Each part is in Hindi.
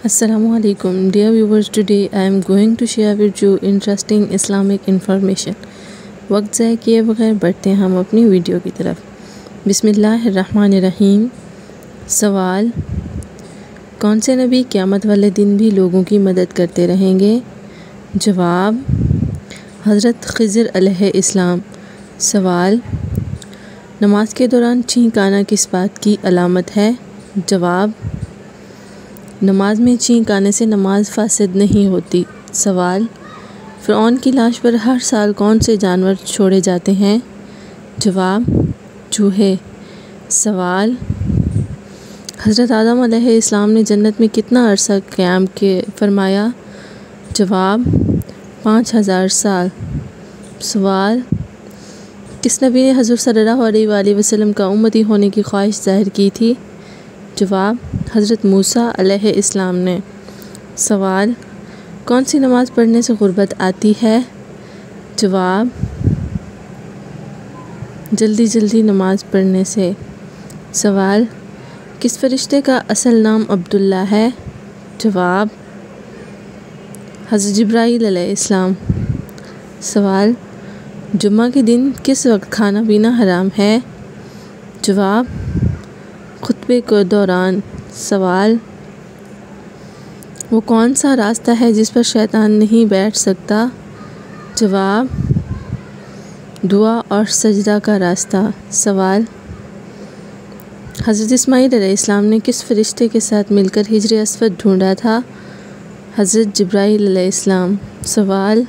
Assalamualaikum dear viewers, today I am going to share with you interesting Islamic information। वक्त ज़ाय किए बगैर बढ़ते हैं हम अपनी वीडियो की तरफ। बिस्मिल्लाहिर्रहमानिर्रहीम। सवाल, कौन से नबी क़यामत वाले दिन भी लोगों की मदद करते रहेंगे? जवाब, हज़रत ख़िज़र अलैहिस्सलाम। सवाल, नमाज के दौरान छींक आना किस बात की अलामत है? जवाब, नमाज में छींक आने से नमाज फासिद नहीं होती। सवाल, फ़िरऔन की लाश पर हर साल कौन से जानवर छोड़े जाते हैं? जवाब, चूहे। सवाल, हज़रत आदम अलैहिस्सलाम ने जन्नत में कितना अरसा क़याम के फरमाया? जवाब, 5000 साल। सवाल, किस नबी ने हज़रत सल्लल्लाहु अलैहि वसल्लम का उम्मती होने की ख्वाहिश ज़ाहिर की थी? जवाब, हज़रत मूसा अलैहिस्सलाम ने। सवाल, कौन सी नमाज़ पढ़ने से गुर्बत आती है? जवाब, जल्दी जल्दी नमाज़ पढ़ने से। सवाल, किस फ़रिश्ते का असल नाम अब्दुल्ला है? जवाब, हज़रत जिब्राईल अलैहिस्सलाम। सवाल, जुम्मा के दिन किस वक्त खाना पीना हराम है? जवाब, खुतबे के दौरान। सवाल, वो कौन सा रास्ता है जिस पर शैतान नहीं बैठ सकता? जवाब, दुआ और सजदा का रास्ता। सवाल, हज़रत इस्माईल अलैहिस्सलाम ने किस फ़रिश्ते के साथ मिलकर हिजर अस्वद ढूंढा था? हज़रत जिब्राईल अलैहिस्सलाम। सवाल,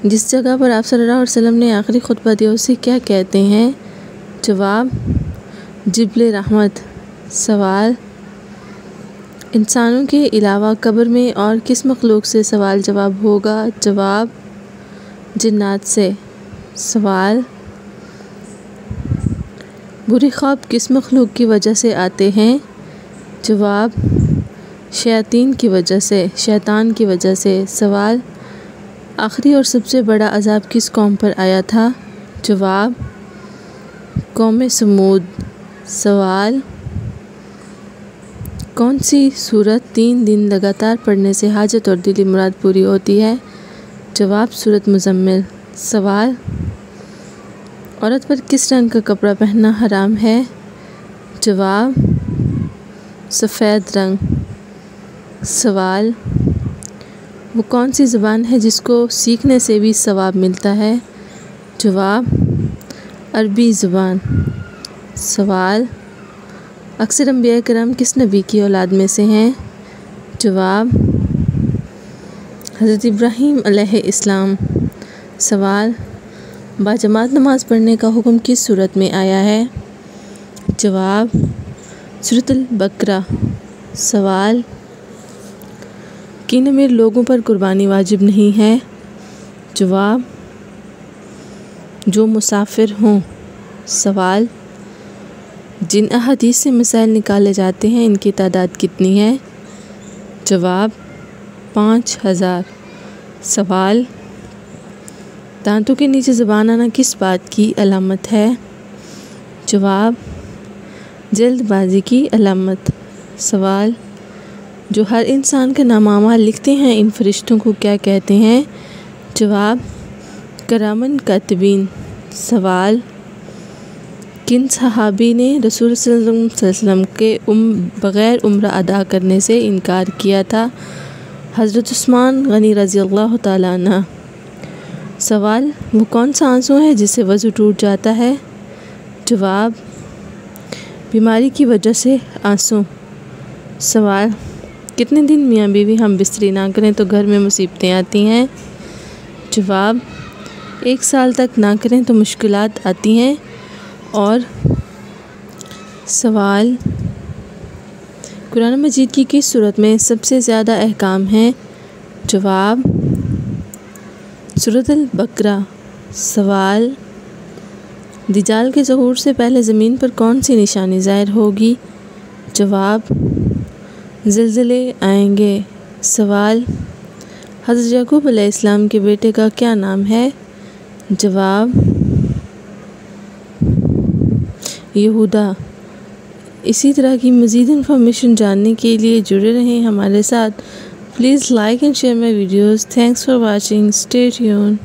जिस जगह पर आप सल्लल्लाहु अलैहि वसल्लम ने आखिरी खुतबा दिया उसे क्या कहते हैं? जवाब, जिब्ले रहमत। सवाल, इंसानों के अलावा कब्र में और किस मखलूक से सवाल जवाब होगा? जवाब, जिन्नात से। सवाल, बुरे ख्वाब किस मखलूक की वजह से आते हैं? जवाब, शैतान की वजह से। सवाल, आखिरी और सबसे बड़ा अज़ाब किस कौम पर आया था? जवाब, कौम समूद। सवाल, कौन सी सूरत 3 दिन लगातार पढ़ने से हाजत और दिली मुराद पूरी होती है? जवाब, सूरत मुज़म्मिल। सवाल, औरत पर किस रंग का कपड़ा पहनना हराम है? जवाब, सफ़ेद रंग। सवाल, वो कौन सी ज़बान है जिसको सीखने से भी सवाब मिलता है? जवाब, अरबी ज़बान। सवाल, अक्सर अंबिया किराम किस नबी की औलाद में से हैं? जवाब, हज़रत इब्राहीम अलैहिस्सलाम। सवाल, बाजमात नमाज़ पढ़ने का हुक्म किस सूरत में आया है? जवाब, सूरतुल बकरा। सवाल, किन अमीर लोगों पर कुर्बानी वाजिब नहीं है? जवाब, जो मुसाफिर हों। सवाल, जिन अहादीस से मसाइल निकाले जाते हैं इनकी तादाद कितनी है? जवाब, 5000। सवाल, दांतों के नीचे ज़ुबान आना किस बात की अलामत है? जवाब, जल्दबाजी की अलामत। सवाल, जो हर इंसान का नामामा लिखते हैं इन फरिश्तों को क्या कहते हैं? जवाब, करामन कातिबीन। सवाल, किन सहाबी ने रसूल सल्लल्लाहु अलैहि वसल्लम के बग़ैर उम्रा अदा करने से इनकार किया था? हज़रत उस्मान गनी रज़ी अल्लाह ताला अन्हु। सवाल, वो कौन सा आंसू है जिससे वज़ू टूट जाता है? जवाब, बीमारी की वजह से आंसू। सवाल, कितने दिन मियाँ बीवी हम बिस्तरी ना करें तो घर में मुसीबतें आती हैं? जवाब, 1 साल तक ना करें तो मुश्किलात आती हैं। और सवाल, कुरान मजीद की किस सूरत में सबसे ज़्यादा अहकाम हैं? जवाब, सूरतुल बकरा। सवाल, दिजाल के ज़हूर से पहले ज़मीन पर कौन सी निशानी ज़ाहिर होगी? जवाब, ज़िलज़िले आएंगे। सवाल, हज़रत याकूब अलैहिस्सलाम के बेटे का क्या नाम है? जवाब, यहूदा। इसी तरह की मज़ीद इन्फॉर्मेशन जानने के लिए जुड़े रहें हमारे साथ। Please like and share my videos. Thanks for watching. Stay tuned.